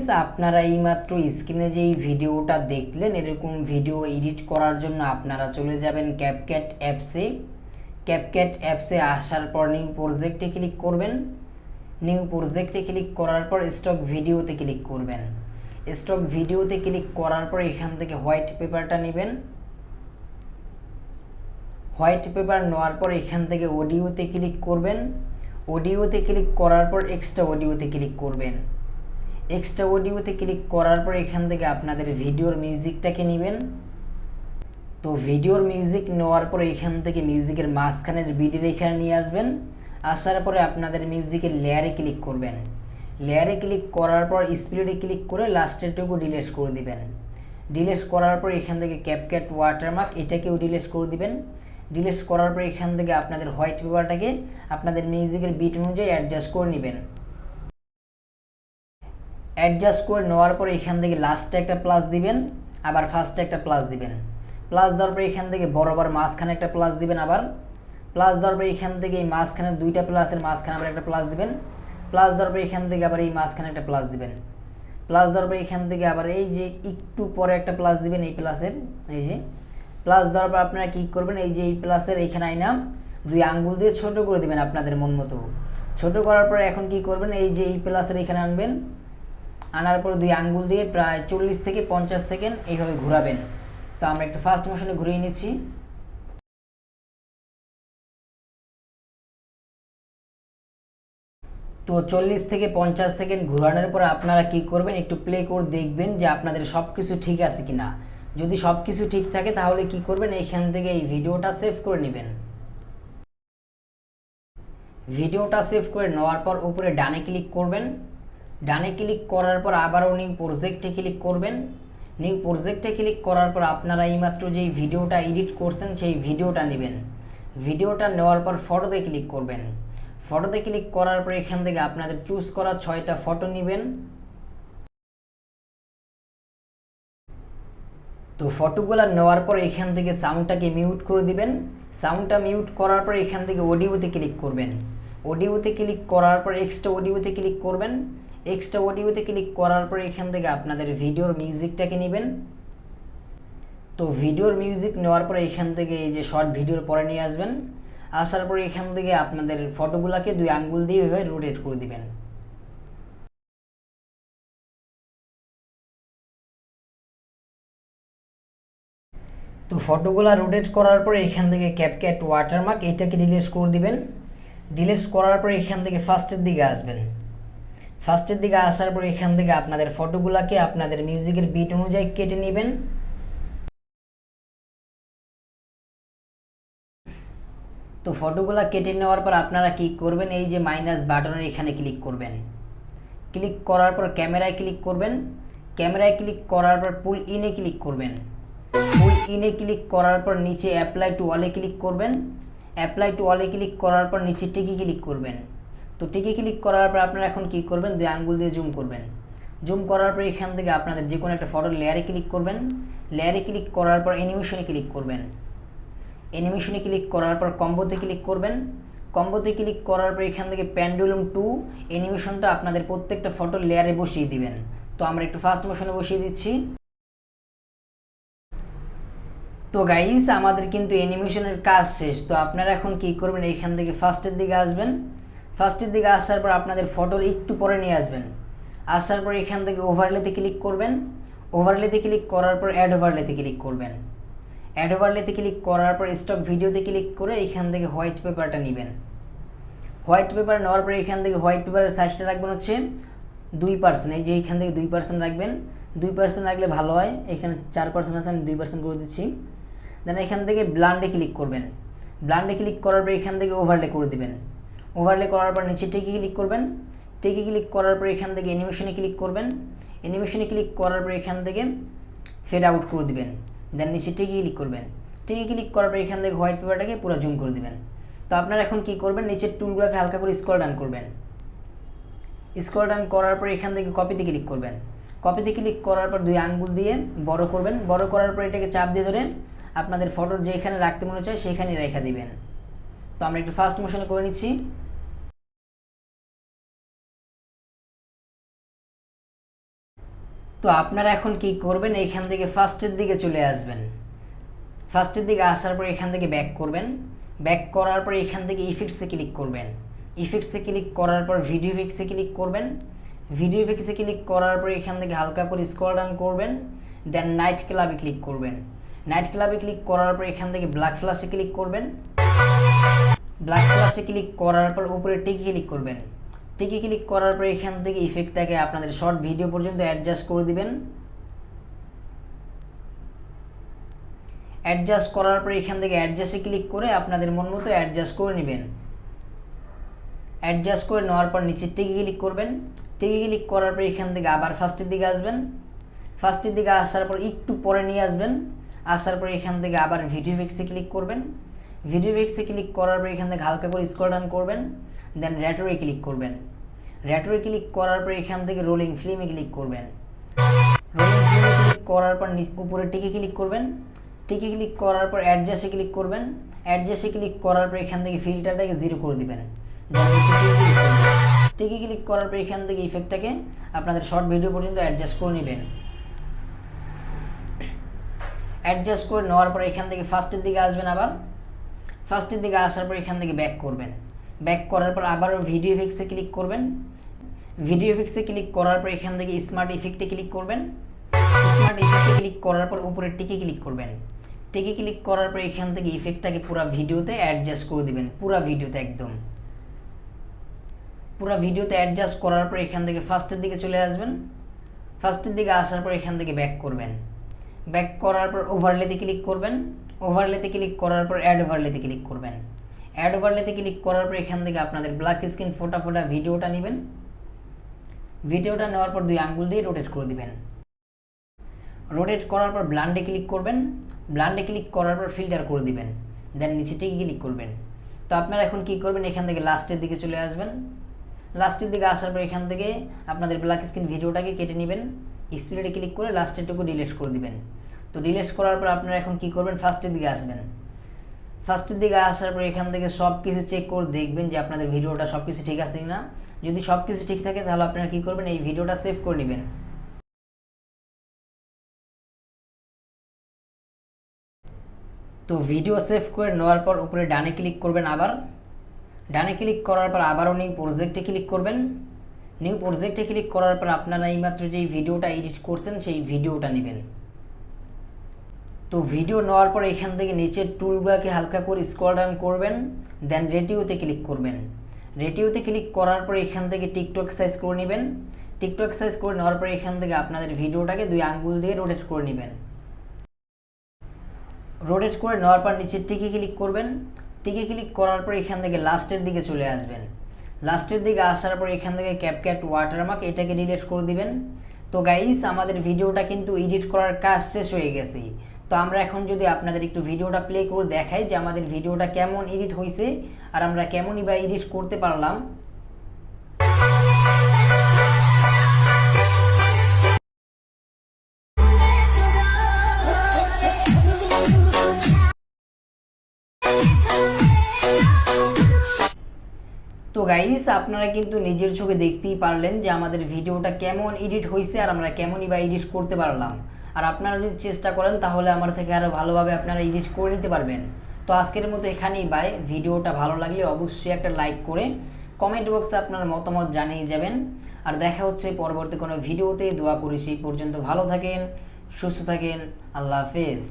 Guys, আপনারা এইমাত্র স্ক্রিনে যেই ভিডিওটা দেখলেন, এরকম ভিডিও এডিট করার জন্য আপনারা চলে যাবেন ক্যাপকাট অ্যাপসে। ক্যাপকাট অ্যাপসে আসার পর নিউ প্রজেক্টে ক্লিক করবেন। নিউ প্রজেক্টে ক্লিক করার পর স্টক ভিডিওতে ক্লিক করবেন। স্টক ভিডিওতে ক্লিক করার পর এখান থেকে হোয়াইট পেপারটা নেবেন। হোয়াইট পেপার নেওয়ার পর এখান থেকে অডিওতে ক্লিক করবেন। অডিওতে ক্লিক করার পর এক্সট্রা অডিওতে ক্লিক করবেন। এক্সট্রা অডিওতে ক্লিক করার পর এখান থেকে আপনাদের ভিডিওর মিউজিকটাকে নেবেন। তো ভিডিওর মিউজিক নেওয়ার পর এখান থেকে মিউজিকের মাঝখানের বিটের এখানে নিয়ে আসবেন। আসার পরে আপনাদের মিউজিকের লেয়ারে ক্লিক করবেন। লেয়ারে ক্লিক করার পর স্প্লিটে ক্লিক করে লাস্টেরটুকু ডিলিট করে দিবেন। ডিলিট করার পর এখান থেকে ক্যাপকাট ওয়াটারমার্ক এটাকেও ডিলিট করে দিবেন। ডিলিট করার পর এখান থেকে আপনাদের হোয়াইট পেপারটাকে আপনাদের মিউজিকের বিট অনুযায়ী অ্যাডজাস্ট করে নেবেন। অ্যাডজাস্ট করে নেওয়ার পর এখান থেকে লাস্টে একটা প্লাস দিবেন, আবার ফার্স্টে একটা প্লাস দিবেন। প্লাস দেওয়ার পর এখান থেকে বরাবর মাঝখানে একটা প্লাস দিবেন। আবার প্লাস দেওয়ার পর এখান থেকে এই মাঝখানে দুইটা প্লাসের মাঝখানে আবার একটা প্লাস দিবেন। প্লাস দেওয়ার পর এখান থেকে আবার এই মাঝখানে একটা প্লাস দিবেন। প্লাস দেওয়ার পর এখান থেকে আবার এই যে একটু পরে একটা প্লাস দিবেন, এই প্লাসের এই যে প্লাস দেওয়ার পর আপনারা কী করবেন, এই যে এই প্লাসের এইখানে আইনা দুই আঙ্গুল দিয়ে ছোট করে দিবেন আপনাদের মন মতো। ছোট করার পর এখন কি করবেন, এই যে এই প্লাসের এখানে আনবেন। আনার পর দুই আঙ্গুল দিয়ে প্রায় 40 থেকে 50 সেকেন্ড এইভাবে ঘোরাবেন। তো আমরা একটু ফাস্ট মোশনে ঘুরিয়ে নিচ্ছি। তো 40 থেকে 50 সেকেন্ড ঘোরানোর পর আপনারা কি করবেন, একটু প্লে করে দেখবেন যে আপনাদের সব কিছু ঠিক আছে কিনা। যদি সব কিছু ঠিক থাকে তাহলে কি করবেন, এইখান থেকে এই ভিডিওটা সেভ করে নেবেন। ভিডিওটা সেভ করে নেওয়ার পর উপরে ডানে ক্লিক করবেন। ডানে ক্লিক করার পর আবারও নিউ প্রজেক্টে ক্লিক করবেন। নিউ প্রজেক্টে ক্লিক করার পর আপনারা এইমাত্র যেই ভিডিওটা এডিট করছেন সেই ভিডিওটা নেবেন। ভিডিওটা নেওয়ার পর ফটোতে ক্লিক করবেন। ফটোতে ক্লিক করার পর এখান থেকে আপনাদের চুজ করা 6টা ফটো নেবেন। তো ফটোগুলো নেওয়ার পর এখান থেকে সাউন্ডটাকে মিউট করে দিবেন। সাউন্ডটা মিউট করার পর এখান থেকে অডিওতে ক্লিক করবেন। অডিওতে ক্লিক করার পর এক্সট্রা অডিওতে ক্লিক করবেন। এক্সট্রা অডিওতে ক্লিক করার পর এখান থেকে আপনাদের ভিডিওর মিউজিকটাকে নেবেন। তো ভিডিওর মিউজিক নেওয়ার পর এখান থেকে এই যে শর্ট ভিডিওর পরে নিয়ে আসবেন। আসার পর এখান থেকে আপনাদের ফটোগুলোকে দুই আঙ্গুল দিয়ে এভাবে রোটেট করে দিবেন। তো ফটোগুলো রোটেট করার পর এখান থেকে ক্যাপকাট ওয়াটারমার্ক এটাকে ডিলিট করে দিবেন। ডিলিট করার পর এখান থেকে ফার্স্টের দিকে আসবেন। ফার্স্টের দিকে আসার পর এখান থেকে আপনাদের ফটোগুলোকে আপনাদের মিউজিকের বিট অনুযায়ী কেটে নেবেন। তো ফটোগুলো কেটে নেওয়ার পর আপনারা কি করবেন, এই যে মাইনাস বাটনের এখানে ক্লিক করবেন। ক্লিক করার পর ক্যামেরায় ক্লিক করবেন। ক্যামেরায় ক্লিক করার পর পুল ইনে ক্লিক করবেন। পুল ইনে ক্লিক করার পর নিচে অ্যাপ্লাই টু অলে ক্লিক করবেন। অ্যাপ্লাই টু অলে ক্লিক করার পর নিচে টিকি ক্লিক করবেন। তো টিকি ক্লিক করার পর আপনারা এখন কি করবেন, দুই আঙ্গুল দিয়ে জুম করবেন। জুম করার পর এখান থেকে আপনাদের যে কোনো একটা ফটোর লেয়ারে ক্লিক করবেন। লেয়ারে ক্লিক করার পর অ্যানিমেশনে ক্লিক করবেন। অ্যানিমেশনে ক্লিক করার পর কম্বোতে ক্লিক করবেন। কম্বোতে ক্লিক করার পর এখান থেকে পেন্ডুলাম টু অ্যানিমেশনটা আপনাদের প্রত্যেকটা ফটোর লেয়ারে বসিয়ে দিবেন। তো আমরা একটু ফাস্ট মোশনে বসিয়ে দিচ্ছি। তো গাইস, আমাদের কিন্তু অ্যানিমেশনের কাজ শেষ। তো আপনারা এখন কি করবেন, এইখান থেকে ফার্স্টের দিকে আসবেন। ফার্স্টের দিকে আসার পর আপনাদের ফটোর একটু পরে নিয়ে আসবেন। আসার পর এখান থেকে ওভারলেতে ক্লিক করবেন। ওভারলেতে ক্লিক করার পর অ্যাড ওভারলেতে ক্লিক করবেন। অ্যাড ওভারলেতে ক্লিক করার পর স্টক ভিডিওতে ক্লিক করে এখান থেকে হোয়াইট পেপারটা নেবেন। হোয়াইট পেপার নেওয়ার পর এখান থেকে হোয়াইট পেপারের সাইজটা রাখবেন হচ্ছে 2%। এই যে এইখান থেকে 2% রাখবেন। 2% রাখলে ভালো হয়। এখানে 4% আছে, আমি 2% করে দিচ্ছি। দেন এখান থেকে ব্লান্ডে ক্লিক করবেন। ব্লান্ডে ক্লিক করার পর এখান থেকে ওভারলে করে দিবেন। ওভারলে করার পর নিচে টেকে ক্লিক করবেন। টেকে ক্লিক করার পর এখান থেকে অ্যানিমেশনে ক্লিক করবেন। অ্যানিমেশনে ক্লিক করার পর এখান থেকে ফেড আউট করে দিবেন। দেন নিচে টেকে ক্লিক করবেন। টেকে ক্লিক করার পর এখান থেকে হোয়াইট পেপারটাকে পুরো জুম করে দিবেন। তো আপনারা এখন কি করবেন, নিচের টুলগুলোকে হালকা করে স্ক্রল ডাউন করবেন। স্ক্রল ডাউন করার পর এখান থেকে কপিতে ক্লিক করবেন। কপিতে ক্লিক করার পর দুই আঙ্গুল দিয়ে বড় করবেন। বড় করার পর এটাকে চাপ দিয়ে ধরে আপনাদের ফটোর যেখানে রাখতে মনে চায় সেখানেই রেখে দিবেন। তো আমরা একটু ফাস্ট মোশনে করে নিচ্ছি। তো আপনারা এখন কি করবেন, এইখান থেকে ফার্স্টের দিকে চলে আসবেন। ফার্স্টের দিকে আসার পর এখান থেকে ব্যাক করবেন। ব্যাক করার পর এখান থেকে ইফেক্টসে ক্লিক করবেন। ইফেক্টসে ক্লিক করার পর ভিডিও ইফেক্টসে ক্লিক করবেন। ভিডিও ইফেক্টসে ক্লিক করার পর এখান থেকে হালকা করে স্ক্রল ডাউন করবেন, দেন নাইট ক্লাবে ক্লিক করবেন। নাইট ক্লাবে ক্লিক করার পর এখান থেকে ব্ল্যাক ফ্ল্যাশে ক্লিক করবেন। ব্ল্যাক ফ্ল্যাশে ক্লিক করার পর উপরে টিকে ক্লিক করবেন। টিকে ক্লিক করার পর এখান থেকে ইফেক্টটাকে আপনাদের শর্ট ভিডিও পর্যন্ত অ্যাডজাস্ট করে দিবেন। অ্যাডজাস্ট করার পর এখান থেকে অ্যাডজাস্টে ক্লিক করে আপনাদের মন মতো অ্যাডজাস্ট করে নেবেন। অ্যাডজাস্ট করে নেওয়ার পর নিচে টিকে ক্লিক করবেন। টিকে ক্লিক করার পর এখান থেকে আবার ফার্স্টের দিকে আসবেন। ফার্স্টের দিকে আসার পর একটু পরে নিয়ে আসবেন। আসার পর এখান থেকে আবার ভিডিও ইফেক্টসে ক্লিক করবেন। ভিডিও ইফেক্টসে ক্লিক করার পর এখান থেকে হালকা করে স্ক্রল ডাউন করবেন, দেন রেট্রোয়ে ক্লিক করবেন। রেট্রোয়ে ক্লিক করার পর এখান থেকে রোলিং ফিল্মে ক্লিক করবেন। রোলিং ফিল্মে ক্লিক করার পর উপরে টিকে ক্লিক করবেন। টিকে ক্লিক করার পর অ্যাডজাস্টে ক্লিক করবেন। অ্যাডজাস্টে ক্লিক করার পর এখান থেকে ফিল্টারটাকে 0 করে দিবেন। টিকে ক্লিক করার পর এখান থেকে ইফেক্টটাকে আপনাদের শর্ট ভিডিও পর্যন্ত অ্যাডজাস্ট করে নেবেন। অ্যাডজাস্ট করে নেওয়ার পর এখান থেকে ফার্স্টের দিকে আসবেন। আবার ফার্স্টের দিকে আসার পর এখান থেকে ব্যাক করবেন। ব্যাক করার পর আবারও ভিডিও ইফেক্টসে ক্লিক করবেন। ভিডিও ইফেক্টসে ক্লিক করার পর এখান থেকে স্মার্ট ইফেক্টে ক্লিক করবেন। স্মার্ট ইফেক্টে ক্লিক করার পর উপরে টিকে ক্লিক করবেন। টিকে ক্লিক করার পর এখান থেকে ইফেক্টটাকে পুরো ভিডিওতে অ্যাডজাস্ট করে দিবেন, পুরো ভিডিওতে একদম পুরো ভিডিওতে অ্যাডজাস্ট করার পর এখান থেকে ফার্স্টের দিকে চলে আসবেন। ফার্স্টের দিকে আসার পর এখান থেকে ব্যাক করবেন। ব্যাক করার পর ওভারলেতে ক্লিক করবেন। ওভারলেতে ক্লিক করার পর অ্যাড ওভারলেতে ক্লিক করবেন। অ্যাড ওভারলেতে ক্লিক করার পর এখান থেকে আপনাদের ব্ল্যাক স্ক্রিন ফোটা ফোটা ভিডিওটা নেবেন। ভিডিওটা নেওয়ার পর 2 আঙ্গুল দিয়ে রোটেট করে দিবেন। রোটেট করার পর ব্লান্ডে ক্লিক করবেন। ব্লান্ডে ক্লিক করার পর ফিল্টার করে দিবেন, দেন নিচে টিকে ক্লিক করবেন। তো আপনারা এখন কি করবেন, এখান থেকে লাস্টের দিকে চলে আসবেন। লাস্টের দিকে আসার পর এখান থেকে আপনাদের ব্ল্যাক স্ক্রিন ভিডিওটাকে কেটে নেবেন। স্প্লিটে ক্লিক করে লাস্টেরটুকু ডিলিট করে দিবেন। তো ডিলিট করার পর আপনারা এখন কি করবেন, ফার্স্টের দিকে আসবেন। ফার্স্টের দিকে আসার পর এখান থেকে সব কিছু চেক করে দেখবেন যে আপনাদের ভিডিওটা সব কিছু ঠিক আছে কিনা। যদি সব কিছু ঠিক থাকে তাহলে আপনারা কি করবেন, এই ভিডিওটা সেভ করে নেবেন। তো ভিডিও সেভ করে নেওয়ার পর উপরে ডানে ক্লিক করবেন। আবার ডানে ক্লিক করার পর আবারও নিউ প্রজেক্টে ক্লিক করবেন। নিউ প্রজেক্টে ক্লিক করার পর আপনারা এইমাত্র যেই ভিডিওটা এডিট করছেন সেই ভিডিওটা নেবেন। তো ভিডিও নেওয়ার পর এখান থেকে নিচের টুলগুলোকে হালকা করে স্ক্রল ডাউন করবেন, দেন রেটিওতে ক্লিক করবেন। রেটিওতে ক্লিক করার পর এখান থেকে টিকটক সাইজ করে নেবেন। টিকটক সাইজ করে নেওয়ার পর এখান থেকে আপনাদের ভিডিওটাকে 2 আঙ্গুল দিয়ে রোটেট করে নেবেন। রোটেট করে নেওয়ার পর নিচের টিকে ক্লিক করবেন। টিকে ক্লিক করার পর এখান থেকে লাস্টের দিকে চলে আসবেন। লাস্টের দিকে আসার পর এখান থেকে ক্যাপকাট ওয়াটারমার্ক এটাকে ডিলিট করে দিবেন। তো গাইস, আমাদের ভিডিওটা কিন্তু এডিট করার কাজ শেষ হয়ে গেছে। তো আমরা এখন যদি আপনাদের একটু ভিডিওটা প্লে করে দেখাই যে আমাদের ভিডিওটা কেমন এডিট হয়েছে আর আমরা কেমনই বা এডিট করতে পারলাম। তো গাইস, আপনারা কিন্তু নিজের চোখে দেখতেই পারলেন যে আমাদের ভিডিওটা কেমন এডিট হয়েছে আর আমরা কেমনই বা এডিট করতে পারলাম। আর আপনারা যদি চেষ্টা করেন তাহলে আমার থেকে আরও ভালোভাবে আপনারা এডিট করে নিতে পারবেন। তো আজকের মতো এখানেই বাই। ভিডিওটা ভালো লাগলে অবশ্যই একটা লাইক করে কমেন্ট বক্সে আপনার মতামত জানিয়ে যাবেন। আর দেখা হচ্ছে পরবর্তী কোনো ভিডিওতে। দোয়া করি সেই পর্যন্ত ভালো থাকেন, সুস্থ থাকেন। আল্লাহ হাফেজ।